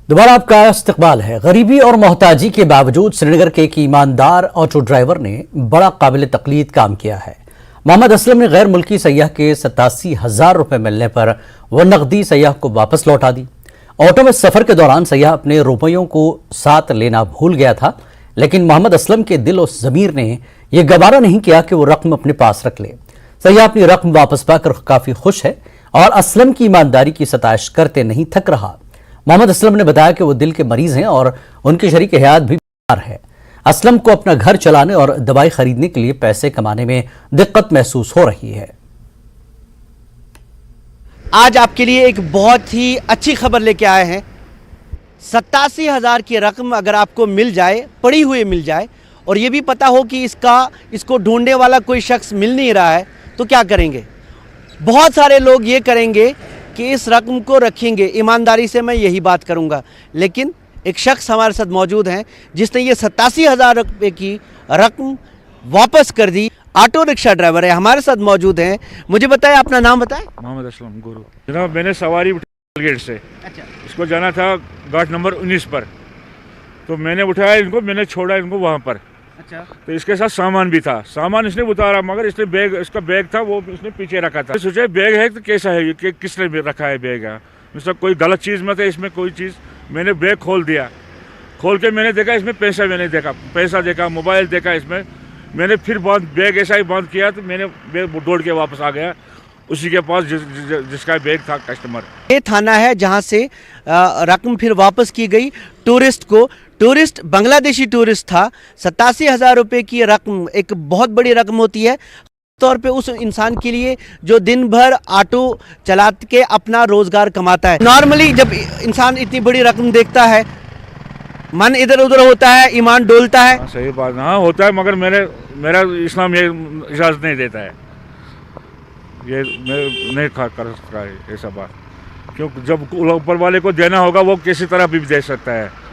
दोबारा आपका इस्तकबाल है। गरीबी और मोहताजी के बावजूद श्रीनगर के एक ईमानदार ऑटो ड्राइवर ने बड़ा काबिल तकलीद काम किया है। मोहम्मद असलम ने गैर मुल्की सयाह के 87,000 रुपये मिलने पर वह नकदी सयाह को वापस लौटा दी। ऑटो में सफर के दौरान सयाह अपने रुपयों को साथ लेना भूल गया था, लेकिन मोहम्मद असलम के दिल और ज़मीर ने यह गवारा नहीं किया कि वो रकम अपने पास रख ले। सयाह अपनी रकम वापस पाकर काफी खुश है और असलम की ईमानदारी की सताइश करते नहीं थक रहा। मोहम्मद असलम ने बताया कि वो दिल के मरीज हैं और उनके शरीक हयात भी बीमार है। असलम को अपना घर चलाने और दवाई खरीदने के लिए पैसे कमाने में दिक्कत महसूस हो रही है। आज आपके लिए एक बहुत ही अच्छी खबर लेके आए हैं। 87,000 की रकम अगर आपको मिल जाए, पड़ी हुई मिल जाए, और ये भी पता हो कि इसको ढूंढने वाला कोई शख्स मिल नहीं रहा है, तो क्या करेंगे? बहुत सारे लोग ये करेंगे कि इस रकम को रखेंगे। ईमानदारी से मैं यही बात करूंगा, लेकिन एक शख्स हमारे साथ मौजूद हैं जिसने ये 87,000 रुपये की रकम वापस कर दी। ऑटो रिक्शा ड्राइवर है, हमारे साथ मौजूद हैं। मुझे बताएं, अपना नाम बताएं। मोहम्मद असलम गुरु। जनाब, मैंने सवारी उठाई गेट से। अच्छा। इसको जाना था घाट नंबर 19 पर, तो मैंने उठाया इनको, मैंने छोड़ा इनको वहाँ पर। अच्छा। तो इसके साथ सामान भी था, सामान इसने उतारा, मगर इसने बैग, इसका बैग था वो इसने पीछे रखा था। सोचा बैग है तो कैसा है ये, किसने रखा है बैग? इसमें कोई गलत चीज़ मत है इसमें, कोई चीज़। मैंने बैग खोल दिया, खोल के मैंने देखा इसमें पैसा, मैंने देखा पैसा, देखा मोबाइल, देखा इसमें। मैंने फिर बैग ऐसा ही बंद किया, तो मैंने बैग दौड़ के वापस आ गया उसी के पास जिसका बैग था कस्टमर। ये थाना है जहां से रकम फिर वापस की गई टूरिस्ट को। टूरिस्ट बांग्लादेशी टूरिस्ट था। 87,000 रुपये की रकम एक बहुत बड़ी रकम होती है, तौर पे उस इंसान के लिए जो दिन भर ऑटो चला के अपना रोजगार कमाता है। नॉर्मली जब इंसान इतनी बड़ी रकम देखता है, मन इधर उधर होता है, ईमान डोलता है। सही बात, हाँ होता है, मगर मेरा इस्लाम ये इजाज़त नहीं देता है, ये नहीं कर सकता है ऐसा बात। क्योंकि जब ऊपर वाले को देना होगा वो किसी तरह भी दे सकता है।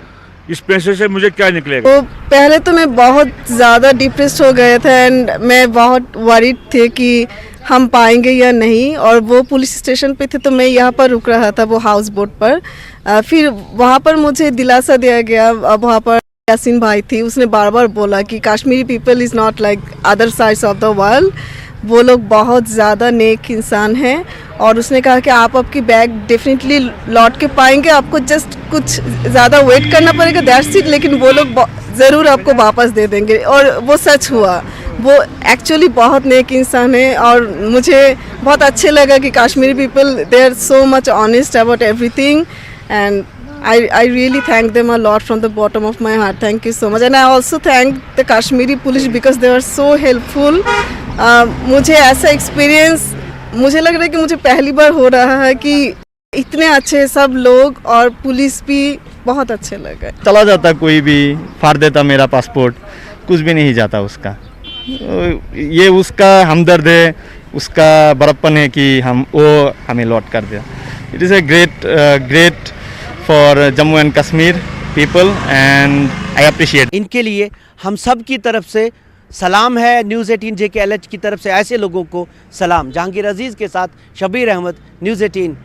इस पैसे से मुझे क्या निकलेगा? तो पहले तो मैं बहुत ज़्यादा डिप्रेस्ड हो गए थे एंड मैं बहुत वरीड थे कि हम पाएंगे या नहीं। और वो पुलिस स्टेशन पे थे, तो मैं यहाँ पर रुक रहा था, वो हाउस बोट पर। फिर वहाँ पर मुझे दिलासा दिया गया। अब वहाँ पर यासीन भाई थी, उसने बार बार बोला कि Kashmiri people is not like other sides of the world, वो लोग बहुत ज़्यादा नेक इंसान हैं। और उसने कहा कि आप आपकी बैग डेफिनेटली लौट के पाएंगे, आपको जस्ट कुछ ज़्यादा वेट करना पड़ेगा, दैट्स इट, लेकिन वो लोग ज़रूर आपको वापस दे देंगे। और वो सच हुआ। वो एक्चुअली बहुत नेक इंसान है और मुझे बहुत अच्छे लगा कि Kashmiri people they are so much honest about everything and I really thank them a lot from the bottom of my heart. Thank you so much. And I also thank the Kashmiri police because they were so helpful. मुझे ऐसा experience, मुझे लग रहा है कि मुझे पहली बार हो रहा है कि इतने अच्छे सब लोग और पुलिस भी बहुत अच्छे लगे। चला जाता कोई भी, फाड़ देता मेरा पासपोर्ट, कुछ भी नहीं जाता उसका। ये उसका हमदर्द है, उसका बड़प्पन है कि वो हमें लौट कर दिया। It is a great for Jammu and Kashmir people and I appreciate. इनके लिए हम सब की तरफ से सलाम है। न्यूज़ 18 JKLH की तरफ से ऐसे लोगों को सलाम। जहांगीर अजीज़ के साथ शबीर अहमद, न्यूज़ 18।